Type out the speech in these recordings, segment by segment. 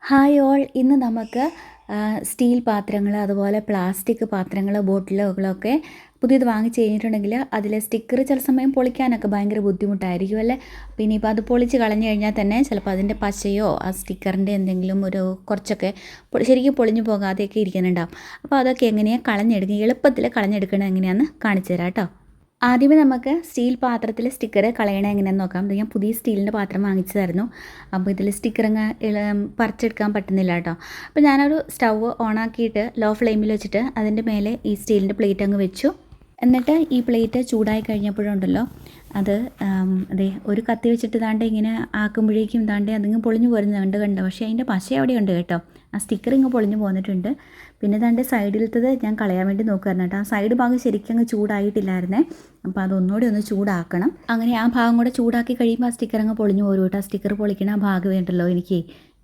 Hi all, ഇന്ന് നമുക്ക് steel പാത്രങ്ങൾ, അതുപോലെ പ്ലാസ്റ്റിക് പാത്രങ്ങൾ, ബോട്ടിലുകളൊക്കെ പുതിയത് വാങ്ങിച്ച് കഴിഞ്ഞിട്ടുണ്ടെങ്കിൽ അതിലെ സ്റ്റിക്കർ ചില സമയം പൊളിക്കാനൊക്കെ ഭയങ്കര ബുദ്ധിമുട്ടായിരിക്കും അല്ലേ. പിന്നെ ഇപ്പോൾ അത് പൊളിച്ച് കളഞ്ഞു കഴിഞ്ഞാൽ തന്നെ ചിലപ്പോൾ അതിൻ്റെ പശയോ ആ സ്റ്റിക്കറിൻ്റെ എന്തെങ്കിലും ഒരു കുറച്ചൊക്കെ ശരിക്കും പൊളിഞ്ഞു പോകാതെയൊക്കെ ഇരിക്കുന്നുണ്ടാവും. അപ്പോൾ അതൊക്കെ എങ്ങനെയാണ് കളഞ്ഞെടുക്കുക, എളുപ്പത്തിൽ കളഞ്ഞെടുക്കണത് എങ്ങനെയാണെന്ന് കാണിച്ചു തരാം കേട്ടോ. ആദ്യമേ നമുക്ക് സ്റ്റീൽ പാത്രത്തിൽ സ്റ്റിക്കർ കളയണത് എങ്ങനെയാണെന്ന് നോക്കാം. ഞാൻ പുതിയ സ്റ്റീലിൻ്റെ പാത്രം വാങ്ങിച്ചതായിരുന്നു. അപ്പോൾ ഇതിൽ സ്റ്റിക്കർ പറിച്ചെടുക്കാൻ പറ്റുന്നില്ല കേട്ടോ. അപ്പോൾ ഞാനൊരു സ്റ്റൗ ഓണാക്കിയിട്ട് ലോ ഫ്ലെയിമിൽ വെച്ചിട്ട് അതിൻ്റെ മേലെ ഈ സ്റ്റീലിൻ്റെ പ്ലേറ്റ് അങ്ങ് വെച്ചു. എന്നിട്ട് ഈ പ്ലേറ്റ് ചൂടായി കഴിഞ്ഞപ്പോഴുണ്ടല്ലോ അത് അതെ ഒരു കത്തി വെച്ചിട്ട് താണ്ടെ ഇങ്ങനെ ആക്കുമ്പോഴേക്കും താണ്ടെ അതിങ്ങ് പൊളിഞ്ഞു പോരുന്നുണ്ട് കണ്ടോ. പക്ഷേ അതിൻ്റെ പശ അവിടെ ഉണ്ട് കേട്ടോ. ആ സ്റ്റിക്കർ ഇങ്ങ് പൊളിഞ്ഞു പോന്നിട്ടുണ്ട്. പിന്നെ താണ്ടെ സൈഡിലത്തത് ഞാൻ കളയാൻ വേണ്ടി നോക്കുമായിരുന്നു കേട്ടോ. ആ സൈഡ് ഭാഗം ശരിക്കും അങ്ങ് ചൂടായിട്ടില്ലായിരുന്നേ. അപ്പോൾ അതൊന്നുകൂടി ഒന്ന് ചൂടാക്കണം. അങ്ങനെ ആ ഭാഗം കൂടെ ചൂടാക്കി കഴിയുമ്പോൾ ആ സ്റ്റിക്കർ അങ്ങ് പൊളിഞ്ഞു പോരും കേട്ടോ. ആ സ്റ്റിക്കർ പൊളിക്കണ ആ ഭാഗം വേണ്ടല്ലോ എനിക്ക്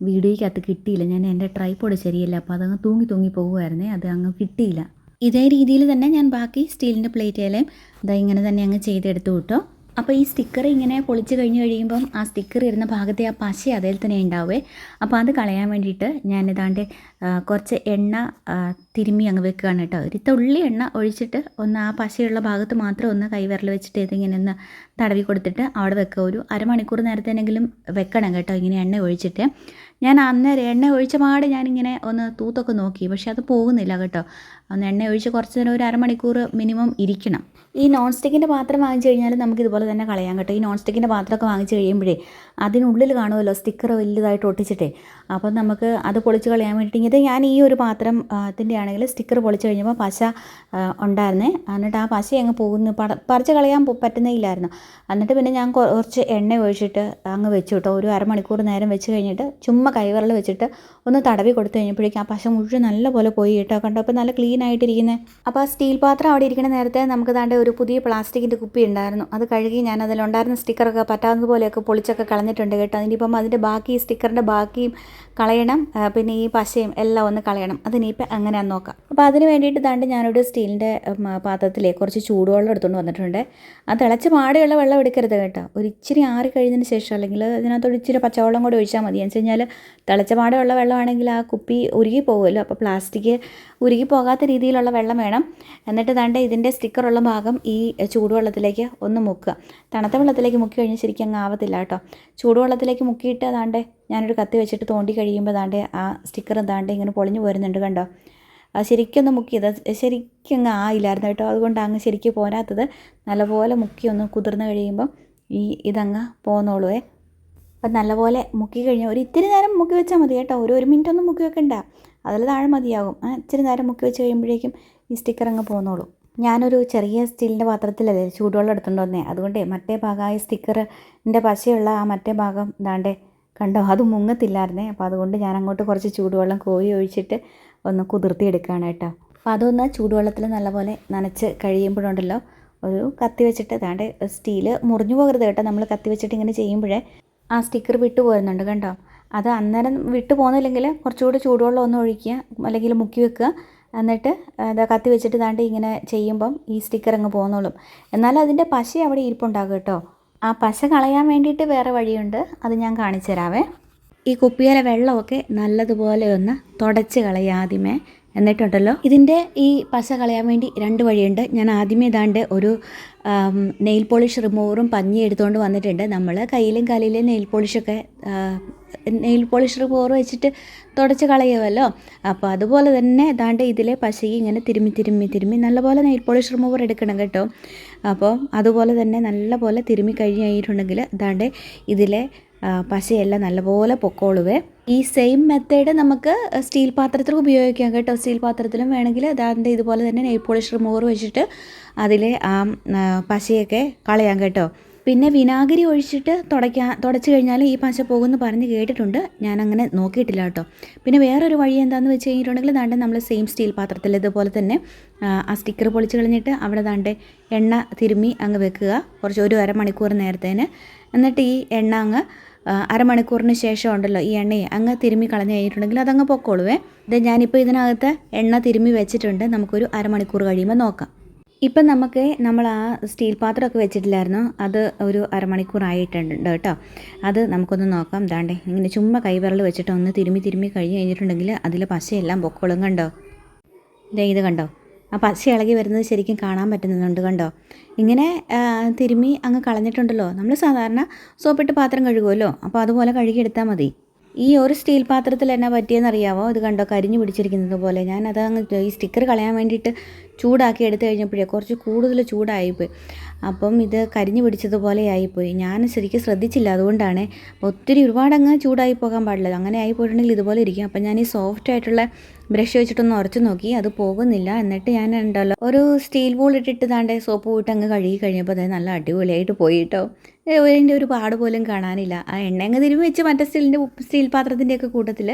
വീഡിയോയ്ക്കകത്ത് കിട്ടിയില്ല. ഞാൻ എൻ്റെ ട്രൈപോഡ് ശരിയല്ല, അപ്പോൾ അതങ്ങ് തൂങ്ങി പോകുമായിരുന്നേ, അത് അങ്ങ് കിട്ടിയില്ല. ഇതേ രീതിയിൽ തന്നെ ഞാൻ ബാക്കി സ്റ്റീലിൻ്റെ പ്ലേറ്റിലേയും ഇങ്ങനെ തന്നെ അങ്ങ് ചെയ്തെടുത്തു കേട്ടോ. അപ്പോൾ ഈ സ്റ്റിക്കർ ഇങ്ങനെ പൊളിച്ച് കഴിയുമ്പം ആ സ്റ്റിക്കർ ഇരുന്ന ഭാഗത്തെ ആ പശ അതിൽ തന്നെ ഉണ്ടാവേ. അപ്പോൾ അത് കളയാൻ വേണ്ടിയിട്ട് ഞാനിതാണ്ട് കുറച്ച് എണ്ണ തിരുമ്മി അങ്ങ് വെക്കുകയാണ് കേട്ടോ. ഒരു തുള്ളി എണ്ണ ഒഴിച്ചിട്ട് ഒന്ന് ആ പശയുള്ള ഭാഗത്ത് മാത്രം ഒന്ന് കൈവിരൽ വെച്ചിട്ട് ഇതിങ്ങനെ ഒന്ന് തടവി കൊടുത്തിട്ട് അവിടെ വെക്കുക. ഒരു അരമണിക്കൂർ നേരത്തേനെങ്കിലും വെക്കണം കേട്ടോ ഇങ്ങനെ എണ്ണ ഒഴിച്ചിട്ട്. ഞാൻ അന്നേരം എണ്ണ ഒഴിച്ച പാട് ഞാനിങ്ങനെ ഒന്ന് തൂത്തൊക്കെ നോക്കി, പക്ഷേ അത് പോകുന്നില്ല കേട്ടോ. ഒന്ന് എണ്ണ ഒഴിച്ച് കുറച്ച് നേരം ഒരു അരമണിക്കൂർ മിനിമം ഇരിക്കണം. ഈ നോൺ സ്റ്റിക്കിൻ്റെ പാത്രം വാങ്ങിച്ചു കഴിഞ്ഞാൽ നമുക്ക് ഇതുപോലെ തന്നെ കളയാം കേട്ടോ. ഈ നോൺ സ്റ്റിക്കിൻ്റെ പാത്രമൊക്കെ വാങ്ങിച്ച് കഴിയുമ്പോഴേ അതിനുള്ളിൽ കാണുമല്ലോ സ്റ്റിക്കർ വലുതായിട്ട് ഒട്ടിച്ചിട്ടേ. അപ്പം നമുക്ക് അത് പൊളിച്ച് കളയാൻ വേണ്ടിയിട്ട് ഇത് ഞാൻ ഈ ഒരു പാത്രത്തിൻ്റെ ആണെങ്കിൽ സ്റ്റിക്കർ പൊളിച്ച് കഴിഞ്ഞപ്പോൾ പശ ഉണ്ടായിരുന്നേ. എന്നിട്ട് ആ പശ അങ്ങ് പോകുന്നു, പറിച്ച് കളയാൻ പറ്റുന്നില്ലായിരുന്നു. എന്നിട്ട് പിന്നെ ഞാൻ കുറച്ച് എണ്ണ ഒഴിച്ചിട്ട് അങ്ങ് വെച്ചു കേട്ടോ. ഒരു അരമണിക്കൂർ നേരം വെച്ച് കഴിഞ്ഞിട്ട് ചുമ്മാ കൈവിരൽ വെച്ചിട്ട് ഒന്ന് തടവി കൊടുത്തു കഴിഞ്ഞപ്പോഴേക്കും ആ പശ മുഴുവൻ നല്ലപോലെ പോയി കേട്ടോ. കണ്ടോ, അപ്പോൾ നല്ല ക്ലീൻ ആയിട്ടിരിക്കുന്നത്. അപ്പോൾ ആ സ്റ്റീൽ പാത്രം അവിടെ ഇരിക്കുന്ന നേരത്തെ നമുക്ക് താണ്ടെ ഒരു പുതിയ പ്ലാസ്റ്റിക്കിൻ്റെ കുപ്പി ഉണ്ടായിരുന്നു. അത് കഴുകി ഞാൻ അതിലുണ്ടായിരുന്ന സ്റ്റിക്കറൊക്കെ പറ്റാവുന്നതുപോലെയൊക്കെ പൊളിച്ചൊക്കെ കളഞ്ഞിട്ടുണ്ട് കേട്ടോ. അതിനിപ്പം അതിൻ്റെ ബാക്കി സ്റ്റിക്കറിൻ്റെ ബാക്കിയും കളയണം, പിന്നെ ഈ പശയും എല്ലാം ഒന്ന് കളയണം. അതിനിപ്പോൾ അങ്ങനെയാണെന്ന് നോക്കാം. അപ്പോൾ അതിന് വേണ്ടിയിട്ട് താണ്ട് ഞാനൊരു സ്റ്റീലിൻ്റെ പാത്രത്തിലേക്ക് കുറച്ച് ചൂടുവെള്ളം എടുത്തുകൊണ്ട് വന്നിട്ടുണ്ട്. അത് തിളച്ച് പാടെയുള്ള വെള്ളം എടുക്കരുത് കേട്ടോ. ഒരു ഇച്ചിരി ആറി കഴിഞ്ഞതിന് ശേഷം, അല്ലെങ്കിൽ അതിനകത്തൊരു ഇച്ചിരി പച്ചവെള്ളം കൂടി ഒഴിച്ചാൽ മതി. എന്ന് വെച്ച് കഴിഞ്ഞാൽ തിളച്ച പാടെയുള്ള വെള്ളമാണെങ്കിൽ ആ കുപ്പി ഉരുകി പോകുമല്ലോ. അപ്പോൾ പ്ലാസ്റ്റിക് ഉരുകി പോകാത്ത രീതിയിലുള്ള വെള്ളം വേണം. എന്നിട്ട് താണ്ട് ഇതിൻ്റെ സ്റ്റിക്കറുള്ള ഭാഗം ഈ ചൂടുവെള്ളത്തിലേക്ക് ഒന്ന് മുക്കുക. തണുത്ത വെള്ളത്തിലേക്ക് മുക്കി കഴിഞ്ഞാൽ ശരിക്കും അങ്ങ് ആവത്തില്ല കേട്ടോ. ചൂടുവെള്ളത്തിലേക്ക് മുക്കിയിട്ട് താണ്ടെ ഞാനൊരു കത്തി വെച്ചിട്ട് തോണ്ടി കഴിയുമ്പോൾ താണ്ടെ ആ സ്റ്റിക്കർ താണ്ടെ ഇങ്ങനെ പൊളിഞ്ഞു പോരുന്നുണ്ട് കണ്ടോ. ശരിക്കൊന്ന് മുക്കിയത് ശരിക്കും അങ്ങ് ആയില്ലായിരുന്നു കേട്ടോ. അതുകൊണ്ട് അങ്ങ് ശരിക്കും പോരാത്തത് നല്ലപോലെ മുക്കി ഒന്ന് കുതിർന്ന് കഴിയുമ്പോൾ ഇതങ്ങ് പോന്നോളുവേ. അപ്പം നല്ലപോലെ മുക്കി കഴിഞ്ഞാൽ ഒരു ഇത്തിരി നേരം മുക്കി വെച്ചാൽ മതി കേട്ടോ. ഒരു മിനിറ്റ് ഒന്നും മുക്കി വെക്കണ്ട, അതിൽ താഴെ മതിയാകും. ഇച്ചിരി നേരം മുക്കി വെച്ച് കഴിയുമ്പോഴേക്കും ഈ സ്റ്റിക്കർ അങ്ങ് പോന്നോളൂ. ഞാനൊരു ചെറിയ സ്റ്റീലിൻ്റെ പാത്രത്തിലല്ലേ ചൂടുവെള്ളം എടുത്തുകൊണ്ട് വന്നേ. അതുകൊണ്ടേ മറ്റേ ഭാഗമായ സ്റ്റിക്കറിൻ്റെ പശയുള്ള ആ മറ്റേ ഭാഗം ദാണ്ടേ കണ്ടോ, അത് മുങ്ങത്തില്ലായിരുന്നേ. അപ്പോൾ അതുകൊണ്ട് ഞാൻ അങ്ങോട്ട് കുറച്ച് ചൂടുവെള്ളം കോരി ഒഴിച്ചിട്ട് ഒന്ന് കുതിർത്തി എടുക്കുകയാണ് കേട്ടോ. അപ്പോൾ അതൊന്ന് ചൂടുവെള്ളത്തിൽ നല്ലപോലെ നനച്ച് കഴിയുമ്പോഴുണ്ടല്ലോ ഒരു കത്തി വെച്ചിട്ട് ദാണ്ടെ സ്റ്റീല് മുറിഞ്ഞു പോകരുത് കേട്ടോ. നമ്മൾ കത്തി വെച്ചിട്ട് ഇങ്ങനെ ചെയ്യുമ്പോഴേ ആ സ്റ്റിക്കർ വിട്ടു പോരുന്നുണ്ട് കണ്ടോ. അത് അന്നേരം വിട്ടു പോകുന്നില്ലെങ്കിൽ കുറച്ചുകൂടി ചൂടുവെള്ളം ഒന്ന് ഒഴിക്കുക, അല്ലെങ്കിൽ മുക്കി വെക്കുക. എന്നിട്ട് കത്തി വെച്ചിട്ട് താണ്ടി ഇങ്ങനെ ചെയ്യുമ്പം ഈ സ്റ്റിക്കർ അങ്ങ് പോകുന്നോളും. എന്നാലും അതിൻ്റെ പശ അവിടെ ഇരിപ്പുണ്ടാകും കേട്ടോ. ആ പശ കളയാൻ വേണ്ടിയിട്ട് വേറെ വഴിയുണ്ട്, അത് ഞാൻ കാണിച്ചു തരാവേ. ഈ കുപ്പിയിലെ വെള്ളമൊക്കെ നല്ലതുപോലെ ഒന്ന് തുടച്ച് കളയുക ആദ്യമേ. എന്നിട്ടുണ്ടല്ലോ ഇതിൻ്റെ ഈ പശ കളയാൻ വേണ്ടി രണ്ട് വഴിയുണ്ട്. ഞാൻ ആദ്യമേ ഇതാണ്ട് ഒരു നെയിൽ പോളിഷ് റിമൂവറും പഞ്ഞി എടുത്തുകൊണ്ട് വന്നിട്ടുണ്ട്. നമ്മൾ കയ്യിലും കാലിലും നെയിൽ പോളിഷ് റിമൂവർ വെച്ചിട്ട് തുടച്ച് കളയുമല്ലോ. അപ്പോൾ അതുപോലെ തന്നെ ഇതാണ്ട് ഇതിലെ പശയെ ഇങ്ങനെ തിരുമ്മി നല്ലപോലെ നെയിൽ പോളിഷ് റിമൂവർ എടുക്കണം കേട്ടോ. അപ്പോൾ അതുപോലെ തന്നെ നല്ലപോലെ തിരുമ്മി കഴിഞ്ഞിട്ടുണ്ടെങ്കിൽ ഇതാണ്ട് ഇതിലെ പശയെല്ലാം നല്ലപോലെ പൊക്കോളുവേ. ഈ സെയിം മെത്തേഡ് നമുക്ക് സ്റ്റീൽ പാത്രത്തിൽ ഉപയോഗിക്കാം കേട്ടോ. സ്റ്റീൽ പാത്രത്തിലും വേണമെങ്കിൽ അതാണ്ട് ഇതുപോലെ തന്നെ നെയിൽ പോളിഷ് റിമൂവർ വെച്ചിട്ട് അതിലെ ആ പശയൊക്കെ കളയാം കേട്ടോ. പിന്നെ വിനാഗിരി ഒഴിച്ചിട്ട് തുടച്ച് കഴിഞ്ഞാൽ ഈ പശ പോകുമെന്ന് പറഞ്ഞ് കേട്ടിട്ടുണ്ട്. ഞാൻ അങ്ങനെ നോക്കിയിട്ടില്ല കേട്ടോ. പിന്നെ വേറൊരു വഴി എന്താണെന്ന് വെച്ച് കഴിഞ്ഞിട്ടുണ്ടെങ്കിൽ ദാണ്ടെ നമ്മൾ സെയിം സ്റ്റീൽ പാത്രത്തിൽ ഇതുപോലെ തന്നെ ആ സ്റ്റിക്കർ പൊളിച്ച് കളഞ്ഞിട്ട് അവിടെ ദാണ്ടെ എണ്ണ തിരുമ്മി അങ്ങ് വെക്കുക ഒരു അരമണിക്കൂർ നേരത്തേന്. എന്നിട്ട് ഈ എണ്ണ അങ്ങ് അരമണിക്കൂറിന് ശേഷം ഉണ്ടല്ലോ ഈ എണ്ണയെ അങ്ങ് തിരുമ്മി കളഞ്ഞ് കഴിഞ്ഞിട്ടുണ്ടെങ്കിൽ അതങ്ങ് പൊക്കോളുവേ. ഞാനിപ്പോൾ ഇതിനകത്ത് എണ്ണ തിരുമ്മി വെച്ചിട്ടുണ്ട്. നമുക്കൊരു അരമണിക്കൂർ കഴിയുമ്പോൾ നോക്കാം. ഇപ്പം നമുക്ക് നമ്മൾ ആ സ്റ്റീൽ പാത്രമൊക്കെ വെച്ചിട്ടില്ലായിരുന്നു, അത് ഒരു അരമണിക്കൂറായിട്ടുണ്ട് കേട്ടോ. അത് നമുക്കൊന്ന് നോക്കാം. ദാണ്ടേ ഇങ്ങനെ ചുമ്മാ കൈവിരൽ വെച്ചിട്ട് ഒന്ന് തിരുമ്മി തിരുമ്മി കഴിഞ്ഞ് കഴിഞ്ഞിട്ടുണ്ടെങ്കിൽ അതിലെ പശയെല്ലാം പൊക്കോളും. കണ്ടോ, ഇത് കണ്ടോ, ആ പശ ഇളകി വരുന്നത് ശരിക്കും കാണാൻ പറ്റുന്നുണ്ട്. കണ്ടോ, ഇങ്ങനെ തിരുമ്മി അങ്ങ് കളഞ്ഞിട്ടുണ്ടല്ലോ. നമ്മൾ സാധാരണ സോപ്പിട്ട് പാത്രം കഴുകുമല്ലോ, അപ്പോൾ അതുപോലെ കഴുകിയെടുത്താൽ മതി. ഈ ഒരു സ്റ്റീൽ പാത്രത്തിൽ എന്നാ പറ്റിയെന്നറിയാമോ? ഇത് കണ്ടോ, കരിഞ്ഞു പിടിച്ചിരിക്കുന്നത് പോലെ. ഞാനത് അങ്ങ് ഈ സ്റ്റിക്കർ കളയാൻ വേണ്ടിയിട്ട് ചൂടാക്കി എടുത്തു കഴിഞ്ഞപ്പോഴേ കുറച്ച് കൂടുതൽ ചൂടായിപ്പോയി. അപ്പം ഇത് കരിഞ്ഞു പിടിച്ചതുപോലെ ആയിപ്പോയി. ഞാൻ ശരിക്കും ശ്രദ്ധിച്ചില്ല, അതുകൊണ്ടാണ്. ഒത്തിരി ഒരുപാടങ്ങ് ചൂടായി പോകാൻ പാടില്ല. അങ്ങനെ ആയിപ്പോയിട്ടുണ്ടെങ്കിൽ ഇതുപോലെ ഇരിക്കും. അപ്പം ഞാൻ ഈ സോഫ്റ്റ് ആയിട്ടുള്ള ബ്രഷ് വെച്ചിട്ടൊന്ന് ഉരച്ച് നോക്കി, അത് പോകുന്നില്ല. എന്നിട്ട് ഞാൻ ഉണ്ടല്ലോ ഒരു സ്റ്റീൽ ബോൾ ഇട്ടിട്ട് താണ്ടെ സോപ്പ് പോയിട്ട് അങ്ങ് കഴുകി കഴിഞ്ഞപ്പോൾ അത് നല്ല അടിപൊളിയായിട്ട് പോയി കേട്ടോ. അതിൻ്റെ ഒരു പാട് പോലും കാണാനില്ല. ആ എണ്ണ അങ്ങ് തിരുമ്പി വെച്ച് മറ്റേ സ്റ്റീൽ പാത്രത്തിൻ്റെയൊക്കെ കൂട്ടത്തിൽ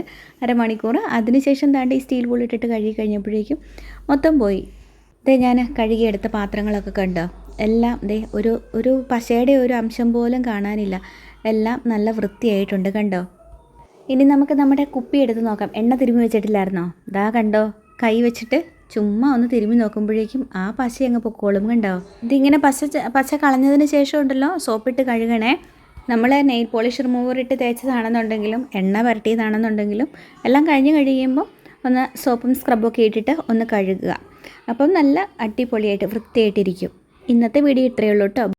അരമണിക്കൂർ. അതിനുശേഷം താണ്ടെ ഈ സ്റ്റീൽ ബോൾ ഇട്ടിട്ട് കഴുകി കഴിഞ്ഞപ്പോഴേക്കും മൊത്തം പോയി. ഞാൻ കഴുകിയെടുത്ത പാത്രങ്ങളൊക്കെ കണ്ടോ, എല്ലാം ഒരു പശയുടെ ഒരു അംശം പോലും കാണാനില്ല. എല്ലാം നല്ല വൃത്തിയായിട്ടുണ്ട്. കണ്ടോ. ഇനി നമുക്ക് നമ്മുടെ കുപ്പി എടുത്ത് നോക്കാം. എണ്ണ തിരുമ്മി വെച്ചിട്ടില്ലായിരുന്നോ? ദാ കണ്ടോ, കൈ വെച്ചിട്ട് ചുമ്മാ ഒന്ന് തിരുമ്മി നോക്കുമ്പോഴേക്കും ആ പശ അങ്ങ് പൊക്കോളും. കണ്ടോ. ഇതിങ്ങനെ പശ കളഞ്ഞതിന് ശേഷം ഉണ്ടല്ലോ സോപ്പിട്ട് കഴുകണേ. നമ്മൾ നെയിൽ പോളിഷ് റിമൂവർ ഇട്ട് തേച്ചതാണെന്നുണ്ടെങ്കിലും എണ്ണ പുരട്ടിയതാണെന്നുണ്ടെങ്കിലും എല്ലാം കഴിഞ്ഞ് കഴിയുമ്പോൾ ഒന്ന് സോപ്പും സ്ക്രബൊക്കെ ഇട്ടിട്ട് ഒന്ന് കഴുകുക. അപ്പം നല്ല അടിപൊളിയായിട്ട് വൃത്തിയായിട്ടിരിക്കും. ഇന്നത്തെ വീഡിയോ ഇത്രയേ ഉള്ളൂ കേട്ടോ.